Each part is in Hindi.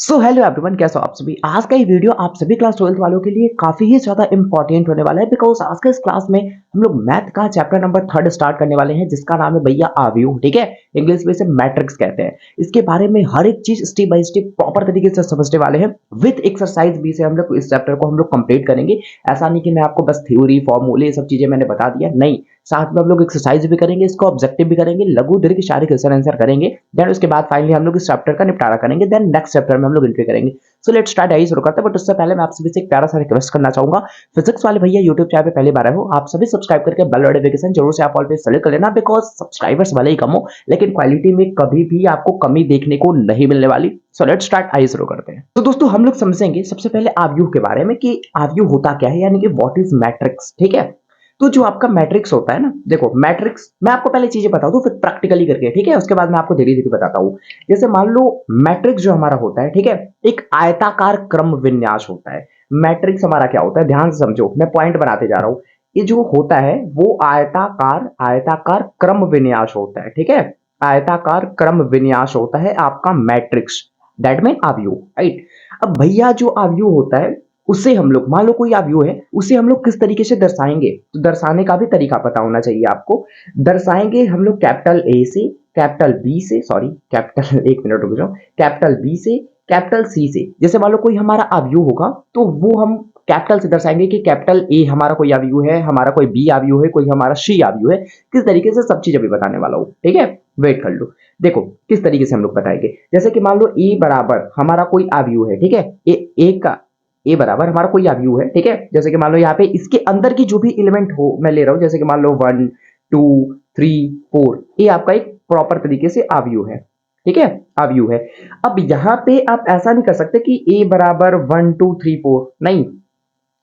सो हेलो एवरीवन, कैसे हो आप सभी। आज का ये वीडियो आप सभी क्लास 12th वालों के लिए काफी ही ज्यादा इंपॉर्टेंट होने वाला है बिकॉज आज के इस क्लास में हम लोग मैथ का चैप्टर नंबर 3 स्टार्ट करने वाले हैं जिसका नाम है भैया आव्यूह। ठीक है, इंग्लिश में इसे मैट्रिक्स कहते हैं। इसके बारे में हर एक चीज स्टेप बाय स्टेप प्रॉपर तरीके से समझने वाले हैं। विद एक्सरसाइज भी से हम लोग इस चैप्टर को हम लोग कंप्लीट करेंगे। ऐसा नहीं कि मैं आपको बस थ्योरी फॉर्मूले ये सब चीजें मैंने बता दिया, नहीं, साथ में हम लोग एक्सरसाइज भी करेंगे, इसको ऑब्जेक्टिव भी करेंगे, लघु दीर्घ सारे क्वेश्चन आंसर करेंगे। देन उसके बाद फाइनली हम लोग इस चैप्टर का निपटारा करेंगे। देन नेक्स्ट चैप्टर में हम लोग एंट्री करेंगे। So let's start. आइए शुरू करते हैं, बट उससे पहले मैं आप सभी से एक प्यारा सा रिक्वेस्ट करना चाहूंगा। फिजिक्स वाले भैया यूट्यूब चैनल पे पहली बार आए हो, आप सभी सब्सक्राइब करके बेल नोटिफिकेशन जरूर से आप ऑल पे सेलेक्ट कर लेना बिकॉज सब्सक्राइबर्स भले ही कम हो लेकिन क्वालिटी में कभी भी आपको कमी देखने को नहीं मिलने वाली। So let's start. आइए शुरू करते हैं। तो दोस्तों हम लोग समझेंगे सबसे पहले आव्यूह के बारे में कि आव्यूह होता क्या है, यानी कि व्हाट इज मैट्रिक्स। ठीक है, तो जो आपका मैट्रिक्स होता है ना, देखो मैट्रिक्स मैं आपको पहले चीजें बता दूं फिर प्रैक्टिकली करके, ठीक है, उसके बाद मैं आपको धीरे धीरे बताता हूं। जैसे मान लो मैट्रिक्स जो हमारा होता है, ठीक है, एक आयताकार क्रम विन्यास होता है। मैट्रिक्स हमारा क्या होता है, ध्यान से समझो, मैं पॉइंट बनाते जा रहा हूं। ये जो होता है वो आयताकार आयताकार क्रम विन्यास होता है। ठीक है, आयताकार क्रम विन्यास होता है आपका मैट्रिक्स, दैट मीन आव्यूह, राइट। अब भैया जो आव्यूह होता है उसे हम लोग, मान लो कोई आव्यूह है, उसे हम लोग किस तरीके से दर्शाएंगे, तो दर्शाने का भी तरीका पता होना चाहिए आपको। दर्शाएंगे हम लोग कैपिटल ए से, कैपिटल बी से, सॉरी कैपिटल एक मिनट रुक जाओ, कैपिटल बी से, कैपिटल सी से। जैसे मान लो कोई हमारा आव्यूह होगा तो वो हम कैपिटल से दर्शाएंगे कि कैपिटल ए हमारा कोई आव्यूह है, हमारा कोई बी आव्यूह है, कोई हमारा सी आव्यूह है। किस तरीके से सब चीज अभी बताने वाला हूं, ठीक है, वेट कर लो। देखो किस तरीके से हम लोग बताएंगे। जैसे कि मान लो ए बराबर हमारा कोई आव्यूह है, ठीक है, ए का ए बराबर हमारा कोई आव्यूह है, ठीक है। जैसे कि मान लो यहाँ पे इसके अंदर की जो भी एलिमेंट हो मैं ले रहा हूं, जैसे कि मान लो 1 2 3 4, ये आपका एक प्रॉपर तरीके से आव्यूह है, ठीक है, आव्यूह है। अब यहाँ पे आप ऐसा नहीं कर सकते कि ए बराबर 1 2 3 4, नहीं,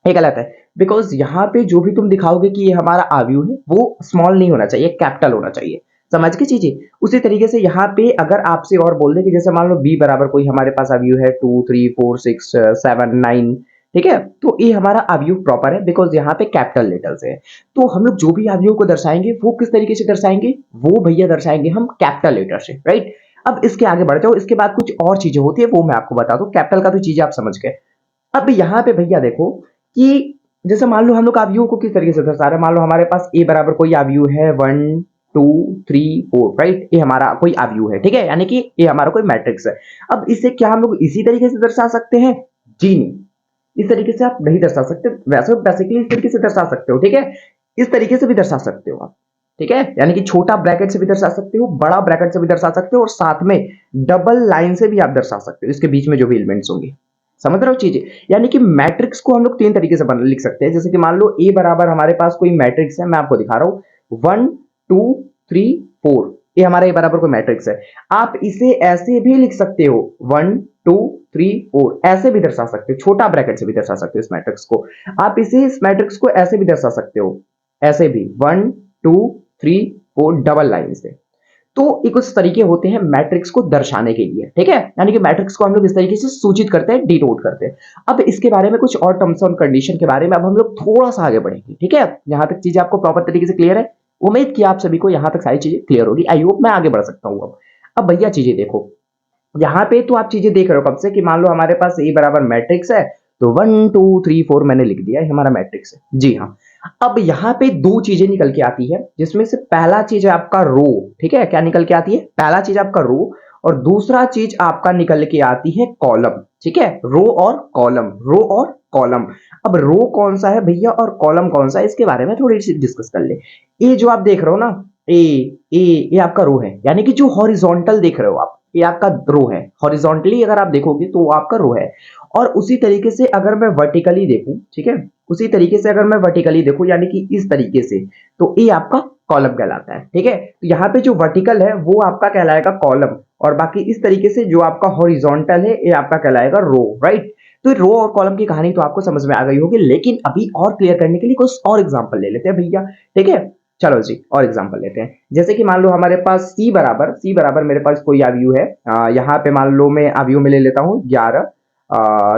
ये गलत है। बिकॉज यहाँ पे जो भी तुम दिखाओगे कि ये हमारा आव्यूह है वो स्मॉल नहीं होना चाहिए, कैपिटल होना चाहिए। समझ के चीजें। उसी तरीके से यहाँ पे अगर आपसे और बोल दे कि जैसे मान लो बी बराबर कोई हमारे पास आव्यूह है 2 3 4 6 7 9, ठीक है, तो ये हमारा आव्यूह प्रॉपर है बिकॉज यहाँ पे कैपिटल लेटर से है। तो हम लोग जो भी आव्यूह को दर्शाएंगे वो किस तरीके से दर्शाएंगे, वो भैया दर्शाएंगे हम कैपिटल लेटर से, राइट। अब इसके आगे बढ़ जाओ, इसके बाद कुछ और चीजें होती है वो मैं आपको बता दूं। कैपिटल का तो चीजें आप समझ गए। अब यहाँ पे भैया देखो कि जैसे मान लो हम लोग आव्यूह को किस तरीके से दर्शा रहे हैं। मान लो हमारे पास ए बराबर कोई आव्यूह है 1 2 3 4, राइट, ये हमारा कोई आव्यूह है, ठीक है, यानी कि ये हमारा कोई मैट्रिक्स है। अब इसे क्या हम लोग इसी तरीके से दर्शा सकते हैं, जी नहीं, इस तरीके से आप नहीं दर्शा सकते। वैसे बेसिकली इस तरीके से दर्शा सकते हो, ठीक है, इस तरीके से भी दर्शा सकते हो आप, ठीक है, यानी कि छोटा ब्रैकेट से भी दर्शा सकते हो, बड़ा ब्रैकेट से भी दर्शा सकते हो, और साथ में डबल लाइन से भी आप दर्शा सकते हो, इसके बीच में जो भी एलिमेंट्स होंगे। समझ रहे हो चीजें। यानी कि मैट्रिक्स को हम लोग तीन तरीके से लिख सकते हैं। जैसे कि मान लो ए बराबर हमारे पास कोई मैट्रिक्स है, मैं आपको दिखा रहा हूं 1 2 3 4, ये हमारा ए बराबर कोई मैट्रिक्स है। आप इसे ऐसे भी लिख सकते हो 1 2 3 4, ऐसे भी दर्शा सकते हो, छोटा ब्रैकेट से भी दर्शा सकते हो इस मैट्रिक्स को। आप इसे इस मैट्रिक्स को ऐसे भी दर्शा सकते हो, ऐसे भी 1 2 3 4 डबल लाइन से। तो ये कुछ तरीके होते हैं मैट्रिक्स को दर्शाने के लिए, ठीक है, यानी कि मैट्रिक्स को हम लोग इस तरीके से सूचित करते हैं, डिनोट करते हैं। अब इसके बारे में कुछ और टर्म्स एंड कंडीशन के बारे में अब हम लोग थोड़ा सा आगे बढ़ेंगे, ठीक है। यहां तक चीजें आपको प्रॉपर तरीके से क्लियर है, उम्मीद कि आप सभी को यहां तक सारी चीजें क्लियर होगी। आई होप मैं आगे बढ़ सकता हूं। अब भैया चीजें देखो, यहाँ पे तो आप चीजें देख रहे हो कब से कि मान लो हमारे पास ए बराबर मैट्रिक्स है, तो 1 2 3 4 मैंने लिख दिया है, हमारा मैट्रिक्स है, जी हाँ। अब यहाँ पे दो चीजें निकल के आती है, जिसमें से पहला चीज है आपका रो, ठीक है, क्या निकल के आती है, पहला चीज आपका रो, और दूसरा चीज आपका निकल के आती है कॉलम, ठीक है, रो और कॉलम, रो और कॉलम। अब रो कौन सा है भैया और कॉलम कौन सा है, इसके बारे में थोड़ी सी डिस्कस कर ले। ये जो आप देख रहे हो ना, ए ए ये आपका रो है, यानी कि जो हॉरिजॉन्टल देख रहे हो आप, ये आपका रो है। हॉरिजॉन्टली अगर आप देखोगे तो वो आपका रो है। और उसी तरीके से अगर मैं वर्टिकली देखूं, ठीक है, उसी तरीके से अगर मैं वर्टिकली देखूं यानी कि इस तरीके से, तो ये आपका कॉलम कहलाता है, ठीक है। तो यहाँ पे जो वर्टिकल है वो आपका कहलाएगा कॉलम, और बाकी इस तरीके से जो आपका हॉरिजॉन्टल है ये आपका कहलाएगा रो, राइट। तो रो और कॉलम की कहानी तो आपको समझ में आ गई होगी, लेकिन अभी और क्लियर करने के लिए कुछ और एग्जांपल ले लेते हैं भैया, ठीक है। चलो जी और एग्जांपल लेते हैं। जैसे कि मान लो हमारे पास सी बराबर मेरे पास कोई आव्यूह है, यहाँ पे मान लो मैं आव्यूह में ले लेता हूँ 11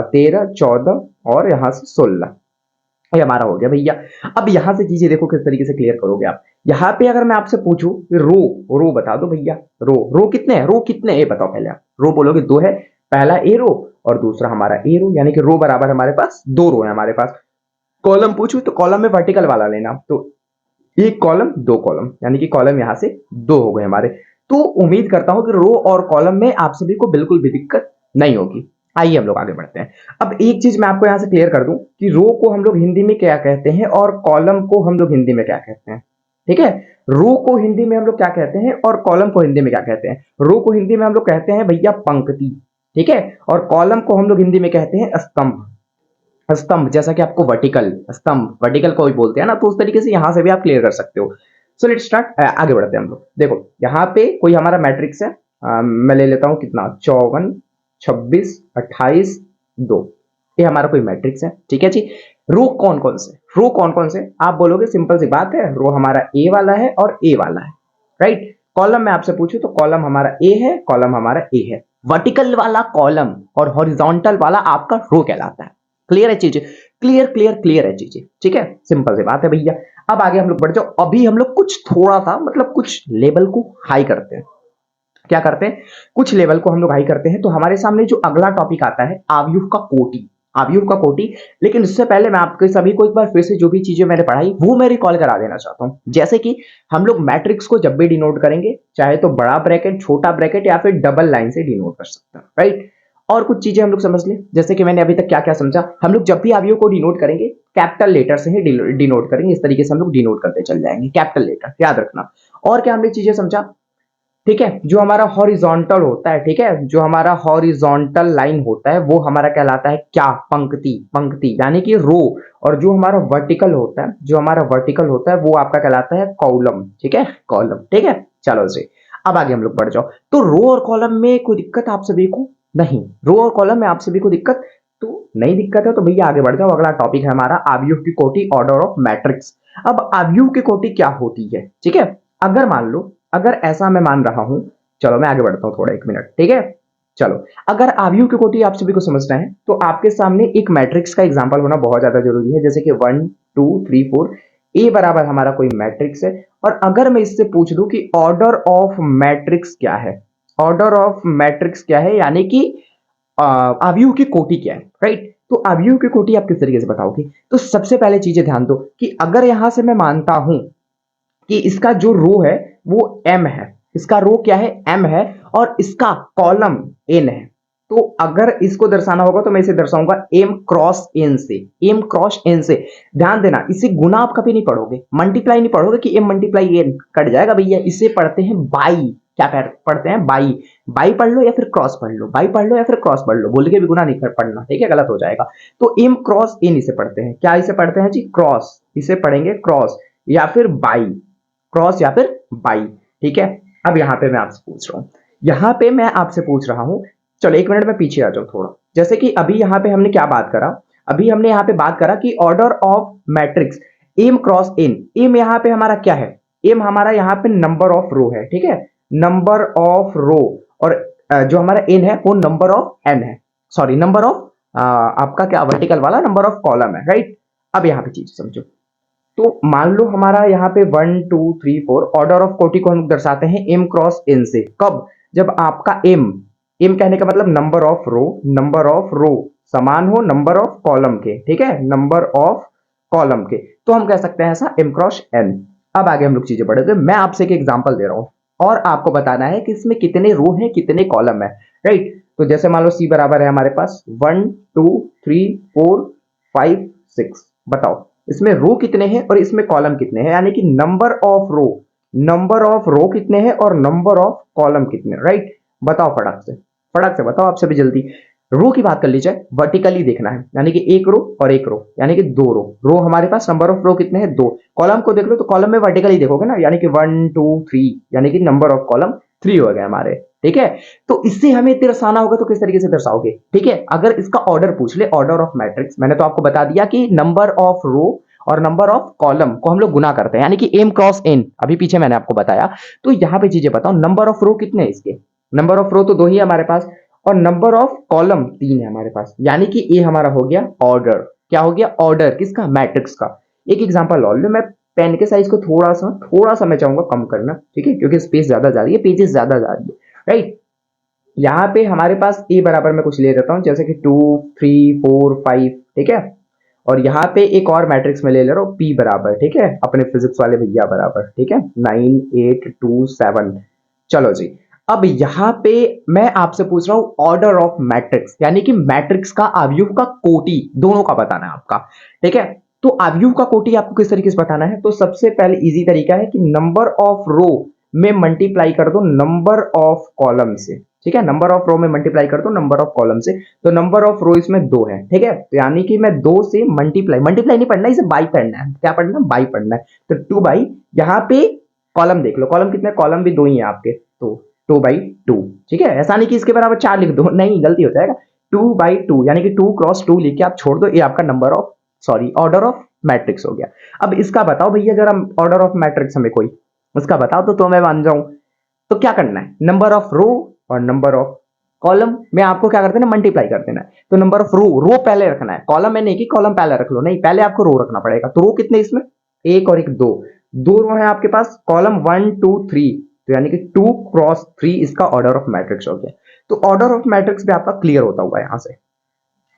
13 14 और यहाँ से 16, ये हमारा हो गया भैया। अब यहां से चीजें देखो किस तरीके से क्लियर करोगे आप। यहाँ पे अगर मैं आपसे पूछूं रो, रो बता दो भैया, रो रो कितने हैं, रो कितने, ये बताओ पहले आप। रो बोलोगे 2 है, पहला ए रो और दूसरा हमारा ए रो, यानी कि रो बराबर हमारे पास 2 रो है हमारे पास। कॉलम पूछूं तो कॉलम में वर्टिकल वाला लेना, तो एक कॉलम 2 कॉलम, यानी कि कॉलम यहां से 2 हो गए हमारे। तो उम्मीद करता हूं कि रो और कॉलम में आप सभी को बिल्कुल भी दिक्कत नहीं होगी। आइए हम लोग आगे बढ़ते हैं। अब एक चीज मैं आपको यहां से क्लियर कर दूं कि रो को हम लोग हिंदी में क्या कहते हैं और कॉलम को हम लोग हिंदी में क्या कहते हैं। ठीक है, रो को हिंदी में हम लोग क्या कहते हैं और कॉलम को हिंदी में क्या कहते हैं। रो को हिंदी में हम लोग कहते हैं भैया पंक्ति, ठीक है, और कॉलम को हम लोग हिंदी में कहते हैं स्तंभ। स्तंभ जैसा कि आपको वर्टिकल, स्तंभ वर्टिकल को भी बोलते हैं ना, तो उस तरीके से यहां से भी आप क्लियर कर सकते हो। सो लेट्स स्टार्ट, आगे बढ़ते हैं हम लोग। देखो यहाँ पे कोई हमारा मैट्रिक्स है, मैं ले लेता हूं कितना, 54, 26, 28, 2, ये हमारा कोई मैट्रिक्स है। ठीक है जी। रो कौन कौन से, रो कौन कौन से आप बोलोगे, सिंपल सी बात है, रो हमारा ए वाला है और ए वाला है, राइट। कॉलम में आपसे पूछूं तो कॉलम हमारा ए है, कॉलम हमारा ए है। वर्टिकल वाला कॉलम और हॉरिजॉन्टल वाला आपका रो कहलाता है। क्लियर है चीजें, क्लियर क्लियर क्लियर है चीजें, ठीक है, सिंपल सी बात है भैया। अब आगे हम लोग बढ़ जाओ। अभी हम लोग कुछ थोड़ा सा मतलब कुछ लेवल को हाई करते हैं। क्या करते हैं, कुछ लेवल को हम लोग हाई करते हैं। तो हमारे सामने जो अगला टॉपिक आता है, आव्यूह का कोटि, आव्यूह का कोटि। लेकिन इससे पहले मैं आपके सभी को एक बार फिर से जो भी चीजें मैंने पढ़ाई वो मैं रिकॉल करा देना चाहता हूं। जैसे कि हम लोग मैट्रिक्स को जब भी डिनोट करेंगे, चाहे तो बड़ा ब्रैकेट, छोटा ब्रैकेट या फिर डबल लाइन से डिनोट कर सकते हैं, राइट। और कुछ चीजें हम लोग समझ लें, जैसे कि मैंने अभी तक क्या क्या समझा। हम लोग जब भी आव्यूह को डिनोट करेंगे कैपिटल लेटर से ही डिनोट करेंगे, इस तरीके से हम लोग डिनोट करते चल जाएंगे, कैपिटल लेटर याद रखना। और क्या हमने चीजें समझा, ठीक है, जो हमारा हॉरिजॉन्टल होता है, ठीक है, जो हमारा हॉरिजॉन्टल लाइन होता है वो हमारा कहलाता है क्या, पंक्ति, पंक्ति यानी कि रो। और जो हमारा वर्टिकल होता है, जो हमारा वर्टिकल होता है वो आपका कहलाता है कॉलम, ठीक है, कॉलम, ठीक है। चलो जी, अब आगे हम लोग बढ़ जाओ। तो रो और कॉलम में कोई दिक्कत आप सभी को नहीं, रो और कॉलम में आप सभी को दिक्कत तो नहीं, दिक्कत है तो भैया आगे बढ़ जाओ। अगला टॉपिक है हमारा आव्यूह की कोटि, ऑर्डर ऑफ मैट्रिक्स। अब आव्यूह की कोटि क्या होती है, ठीक है, अगर मान लो, अगर ऐसा मैं मान रहा हूं, चलो मैं आगे बढ़ता हूं थोड़ा, 1 मिनट, ठीक है। चलो, अगर आव्यूह की कोटि आप सभी को समझना है तो आपके सामने एक मैट्रिक्स का एग्जांपल होना बहुत ज्यादा जरूरी है, जैसे कि 1 2 3 4, ए बराबर हमारा कोई मैट्रिक्स है। और अगर मैं इससे पूछ दूं कि ऑर्डर ऑफ मैट्रिक्स क्या है, ऑर्डर ऑफ मैट्रिक्स क्या है, यानी कि आव्यूह की कोटि क्या है, राइट। तो आव्यूह की कोटि आप किस तरीके से बताओगे, तो सबसे पहले चीजें ध्यान दो कि अगर यहां से मैं मानता हूं कि इसका जो रो है वो m है, इसका रो क्या है, m है, और इसका कॉलम n है। तो अगर इसको दर्शाना होगा तो मैं इसे दर्शाऊंगा m क्रॉस n से, m क्रॉस n से। ध्यान देना, इसे गुना आप कभी नहीं पढ़ोगे, मल्टीप्लाई नहीं पढ़ोगे कि m मल्टीप्लाई n कट जाएगा भैया, इसे पढ़ते हैं बाई। क्या पढ़ते हैं, बाई। बाई पढ़ लो या फिर क्रॉस पढ़ लो, बाई पढ़ लो या फिर क्रॉस पढ़ लो, बोल के भी गुना नहीं पढ़ना, ठीक है, गलत हो जाएगा। तो m क्रॉस n इसे पढ़ते हैं, क्या इसे पढ़ते हैं जी, क्रॉस, इसे पढ़ेंगे क्रॉस या फिर बाई, क्रॉस या फिर बाई, ठीक है। अब यहां पे मैं आपसे पूछ रहा हूं, यहां पे मैं आपसे पूछ रहा हूं, चलो 1 मिनट में पीछे आ जाओ थोड़ा। जैसे कि अभी यहां पे हमने क्या बात करा, अभी हमने यहां पे बात करा कि order of matrix M cross N. M यहां पे हमारा क्या है, एम हमारा यहां पे नंबर ऑफ रो है, ठीक है, नंबर ऑफ रो। और जो हमारा एन है वो नंबर ऑफ एन है, सॉरी नंबर ऑफ आपका क्या वर्टिकल वाला नंबर ऑफ कॉलम है, राइट। अब यहां पे चीज समझो, तो मान लो हमारा यहाँ पे 1 2 3 4 ऑर्डर ऑफ कोटि को हम दर्शाते हैं m क्रॉस n से। कब, जब आपका m, m कहने का मतलब number of row, number of row समान हो नंबर ऑफ कॉलम के, ठीक है, नंबर ऑफ कॉलम के, तो हम कह सकते हैं ऐसा m क्रॉस n। अब आगे हम लोग चीजें बढ़े, मैं आपसे एक एग्जांपल दे रहा हूं और आपको बताना है कि इसमें कितने रो हैं कितने कॉलम है, राइट। तो जैसे मान लो c बराबर है हमारे पास 1 2 3 4 5 6, बताओ इसमें रो कितने हैं और इसमें कॉलम कितने हैं, यानी कि number of row, number of row कितने हैं और नंबर ऑफ कॉलम कितने, राइट। बताओ फटाक से बताओ आप सभी जल्दी। रो की बात कर लीजिए, वर्टिकली देखना है, यानी कि एक रो और एक रो, यानी कि 2 रो। रो हमारे पास नंबर ऑफ रो कितने हैं, 2। कॉलम को देख लो तो कॉलम में वर्टिकली देखोगे ना, यानी कि 1 2 3, यानी कि नंबर ऑफ कॉलम 3 हो गए हमारे, ठीक है। तो इससे हमें दर्शाना होगा तो किस तरीके से दर्शाओगे, ठीक है। अगर इसका ऑर्डर पूछ ले, ऑर्डर ऑफ मैट्रिक्स, मैंने तो आपको बता दिया कि नंबर ऑफ रो और नंबर ऑफ कॉलम को हम लोग गुना करते हैं, यानी कि m क्रॉस n, अभी पीछे मैंने आपको बताया। तो यहां पे चीजें बताओ, नंबर ऑफ रो कितने हैं इसके, नंबर ऑफ रो तो 2 ही है हमारे पास, और नंबर ऑफ कॉलम 3 है हमारे पास, यानी कि ये हमारा हो गया ऑर्डर। क्या हो गया, ऑर्डर किसका, मैट्रिक्स का। एक एग्जांपल और लो, मैं पेन के साइज को थोड़ा सा मैं चाहूंगा कम करना, ठीक है, क्योंकि स्पेस ज्यादा जा रही है, पेजेस ज्यादा जा रही है, राइट। यहाँ पे हमारे पास ए बराबर मैं कुछ ले लेता हूँ, जैसे कि 2 3 4 5, ठीक है। और यहाँ पे एक और मैट्रिक्स में ले रहा हूँ पी बराबर, ठीक है, अपने फिजिक्स वाले भैया बराबर, ठीक है, 9 8 2 7। चलो जी, अब यहाँ पे मैं आपसे पूछ रहा हूँ ऑर्डर ऑफ मैट्रिक्स, यानी कि मैट्रिक्स का अवयव का कोटि दोनों का बताना है आपका, ठीक है। तो अवयव का कोटि आपको किस तरीके से बताना है, तो सबसे पहले इजी तरीका है कि नंबर ऑफ रो में मल्टीप्लाई कर दो नंबर ऑफ कॉलम से, ठीक है। नंबर ऑफ रो में मल्टीप्लाई कर दो नंबर ऑफ कॉलम से, तो नंबर ऑफ रो इसमें 2 है, ठीक है। तो यानी कि मैं 2 से मल्टीप्लाई मल्टीप्लाई नहीं पढ़ना, इसे बाई पढ़ना है। क्या पढ़ना है? बाई पढ़ना है। तो 2 बाई, यहाँ पे कॉलम देख लो, कॉलम कितने, कॉलम भी 2 ही है आपके, तो 2/2, ठीक है। ऐसा नहीं कि इसके बराबर 4 लिख दो, नहीं, गलती हो जाएगा। 2/2 यानी कि 2 क्रॉस 2 लिख के आप छोड़ दो, ये आपका number of, sorry, order of matrix हो गया। अब इसका बताओ भैया जरा, ऑर्डर ऑफ मैट्रिक्स हमें कोई उसका बताओ तो मैं मान जाऊं। तो क्या करना है, नंबर ऑफ रो और नंबर ऑफ कॉलम में आपको क्या कर देना, मल्टीप्लाई कर देना है। तो नंबर ऑफ रो, रो पहले रखना है, कॉलम में नहीं कि कॉलम पहले रख लो, नहीं, पहले आपको रो रखना पड़ेगा। तो रो कितने इसमें, एक और एक दो, दो रो है आपके पास, कॉलम 1 2 3, तो यानी कि 2 क्रॉस 3 इसका ऑर्डर ऑफ मैट्रिक्स हो गया। तो ऑर्डर ऑफ मैट्रिक्स भी आपका क्लियर होता हुआ यहां से,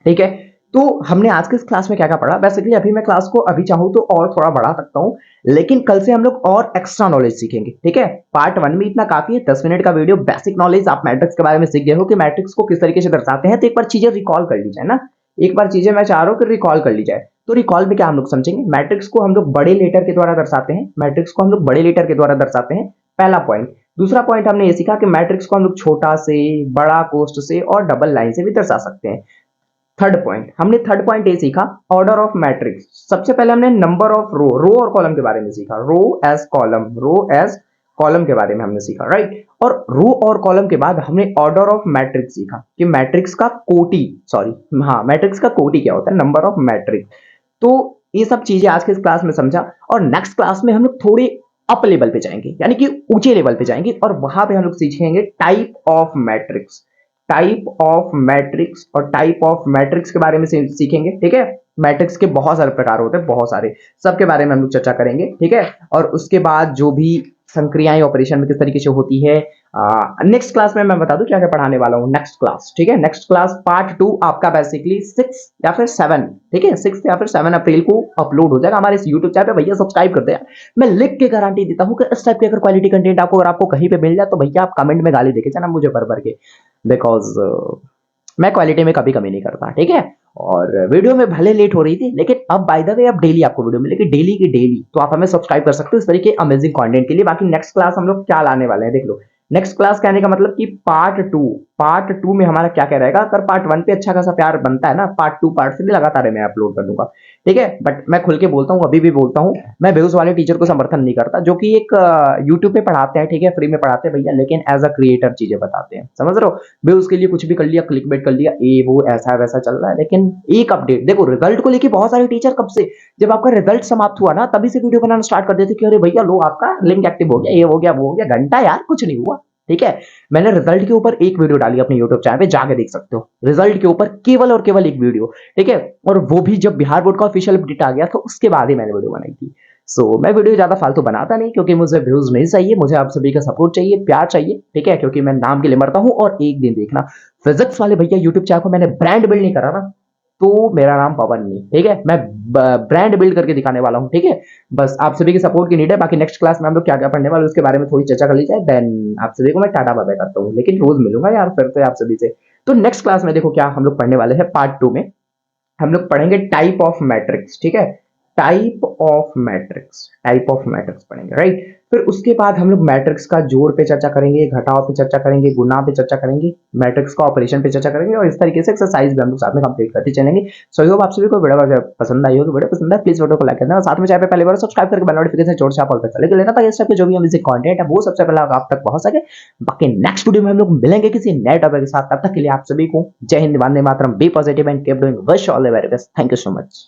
ठीक है। तो हमने आज के इस क्लास में क्या क्या पढ़ा, बेसिकली अभी मैं क्लास को अभी चाहूं तो और थोड़ा बढ़ा सकता हूं, लेकिन कल से हम लोग और एक्स्ट्रा नॉलेज सीखेंगे, ठीक है। पार्ट 1 में इतना काफी है, 10 मिनट का वीडियो, बेसिक नॉलेज आप मैट्रिक्स के बारे में सीख गए हो कि मैट्रिक्स को किस तरीके से दर्शाते हैं। तो एक बार चीजें रिकॉल कर ली जाए ना, एक बार चीजें मैं चाह रहा हूं कि रिकॉल कर ली जाए। तो रिकॉल में क्या हम लोग समझेंगे, मैट्रिक्स को हम लोग बड़े लेटर के द्वारा दर्शाते हैं, मैट्रिक्स को हम लोग बड़े लेटर के द्वारा दर्शाते हैं, पहला पॉइंट। दूसरा पॉइंट हमने ये सीखा कि मैट्रिक्स को हम लोग छोटा से, बड़ा कोष्ठ से और डबल लाइन से भी दर्शा सकते हैं। थर्ड पॉइंट, हमने थर्ड पॉइंट ये सीखा ऑर्डर ऑफ मैट्रिक्स। सबसे पहले हमने नंबर ऑफ रो, रो और कॉलम के बारे में सीखा, रो एज कॉलम, रो एज कॉलम के बारे में हमने सीखा, राइट। और रो और कॉलम के बाद हमने ऑर्डर ऑफ मैट्रिक्स सीखा कि मैट्रिक्स का कोटि, सॉरी, हाँ, मैट्रिक्स का कोटि क्या होता है, नंबर ऑफ मैट्रिक्स। तो ये सब चीजें आज के इस क्लास में समझा, और नेक्स्ट क्लास में हम लोग थोड़े अप लेवल पे जाएंगे, यानी कि ऊंचे लेवल पे जाएंगे, और वहां पे हम लोग सीखेंगे type of matrix, type of matrix, और टाइप ऑफ मैट्रिक्स के बारे में सीखेंगे, ठीक है। मैट्रिक्स के बहुत सारे प्रकार होते हैं, बहुत सारे, सबके बारे में हम लोग चर्चा करेंगे, ठीक है। और उसके बाद जो भी संक्रियाएं ऑपरेशन में किस तरीके से होती है, नेक्स्ट क्लास में मैं बता दूं क्या क्या पढ़ाने वाला हूं नेक्स्ट क्लास, ठीक है। नेक्स्ट क्लास पार्ट 2 आपका बेसिकली 6 या फिर 7, ठीक है, 6 या फिर 7 अप्रैल को अपलोड हो जाएगा हमारे इस यूट्यूब चैनल पे। भैया सब्सक्राइब कर दे यार, मैं लिख के गारंटी देता हूं कि इस टाइप की अगर क्वालिटी कंटेंट आपको, अगर आपको कहीं पे मिल जाए तो भैया आप कमेंट में गाली देके जाना मुझे भर भर के, बिकॉज मैं क्वालिटी में कभी कमी नहीं करता, ठीक है। और वीडियो में भले लेट हो रही थी, लेकिन अब बाय द वे अब डेली आपको वीडियो मिलेगी, डेली की डेली, तो आप हमें सब्सक्राइब कर सकते हो इस तरीके अमेजिंग कंटेंट के लिए। बाकी नेक्स्ट क्लास हम लोग क्या लाने वाले हैं देख लो। नेक्स्ट क्लास कहने का मतलब कि पार्ट 2 में हमारा क्या क्या रहेगा। अगर पार्ट 1 पे अच्छा खासा प्यार बनता है ना, पार्ट 2 पार्ट 3 लगातार मैं अपलोड कर दूंगा, ठीक है। बट मैं खुल के बोलता हूँ, अभी भी बोलता हूँ, मैं व्यूज वाले टीचर को समर्थन नहीं करता, जो कि एक यूट्यूब पे पढ़ाते हैं, ठीक है, फ्री में पढ़ाते हैं भैया, लेकिन एज अ क्रिएटर चीजें बताते हैं, समझ रहे हो। व्यूज के लिए कुछ भी कर लिया, क्लिक बेट कर लिया, ये वो ऐसा वैसा चल रहा है। लेकिन एक अपडेट देखो, रिजल्ट को लेके बहुत सारे टीचर कब से, जब आपका रिजल्ट समाप्त हुआ ना, तभी से वीडियो बनाना स्टार्ट कर देते कि अरे भैया लो आपका लिंक एक्टिव हो गया, ये हो गया वो हो गया। घंटा यार कुछ नहीं हुआ, ठीक है। मैंने रिजल्ट के ऊपर एक वीडियो डाली अपने यूट्यूब चैनल पे, जाके देख सकते हो, रिजल्ट के ऊपर केवल और केवल एक वीडियो, ठीक है। और वो भी जब बिहार बोर्ड का ऑफिशियल अपडेट आ गया तो उसके बाद ही मैंने वीडियो बनाई थी। सो मैं वीडियो ज्यादा फालतू बनाता नहीं, क्योंकि मुझे व्यूज नहीं चाहिए, मुझे आप सभी का सपोर्ट चाहिए, प्यार चाहिए, ठीक है, क्योंकि मैं नाम के लिए मरता हूं। और एक दिन देखना, फिजिक्स वाले भैया यूट्यूब चैनल को मैंने ब्रांड बिल्ड नहीं करा ना, तो मेरा नाम पवन नहीं, ठीक है, मैं ब्रांड बिल्ड करके दिखाने वाला हूं, ठीक है। बस आप सभी के सपोर्ट की नीड है। बाकी नेक्स्ट क्लास में हम लोग क्या क्या पढ़ने वाले उसके बारे में थोड़ी चर्चा कर ली जाए, देन आप सभी को मैं टाटा बाय बाय करता हूं, लेकिन रोज मिलूंगा यार फिर से आप सभी से। तो नेक्स्ट क्लास में देखो क्या हम लोग पढ़ने वाले हैं, पार्ट 2 में हम लोग पढ़ेंगे टाइप ऑफ मैट्रिक्स, ठीक है, type of matrix, type of matrix पढ़ेंगे, राइट। फिर उसके बाद हम लोग मैट्रिक्स का जोड़ पे चर्चा करेंगे, घटाव पे चर्चा करेंगे, गुणा पे चर्चा करेंगे, मैट्रिक्स का ऑपरेशन पे चर्चा करेंगे, और इस तरीके से एक्सरसाइज भी हम लोग साथ में कंप्लीट करते चलेंगे। सो होप आप सभी को वीडियो पसंद आई होगी। वीडियो पसंद है प्लीज वीडियो को लाइक करना, और साथ में चाहे पहले बार सब्सक्राइब करके बेल नोटिफिकेशन जोड़ से आप ऑल पे चले लेना, ताकि इस टाइप के जो भी हम कंटेंट है वो सबसे पहले आप तक पहुंच सके। बाकी नेक्स्ट वीडियो में हम लोग मिलेंगे किसी नए टॉपिक के साथ, तब तक के लिए आप सभी को जय हिंद, वंदे मातरम, be positive and keep doing, wish all the very best, thank you so much.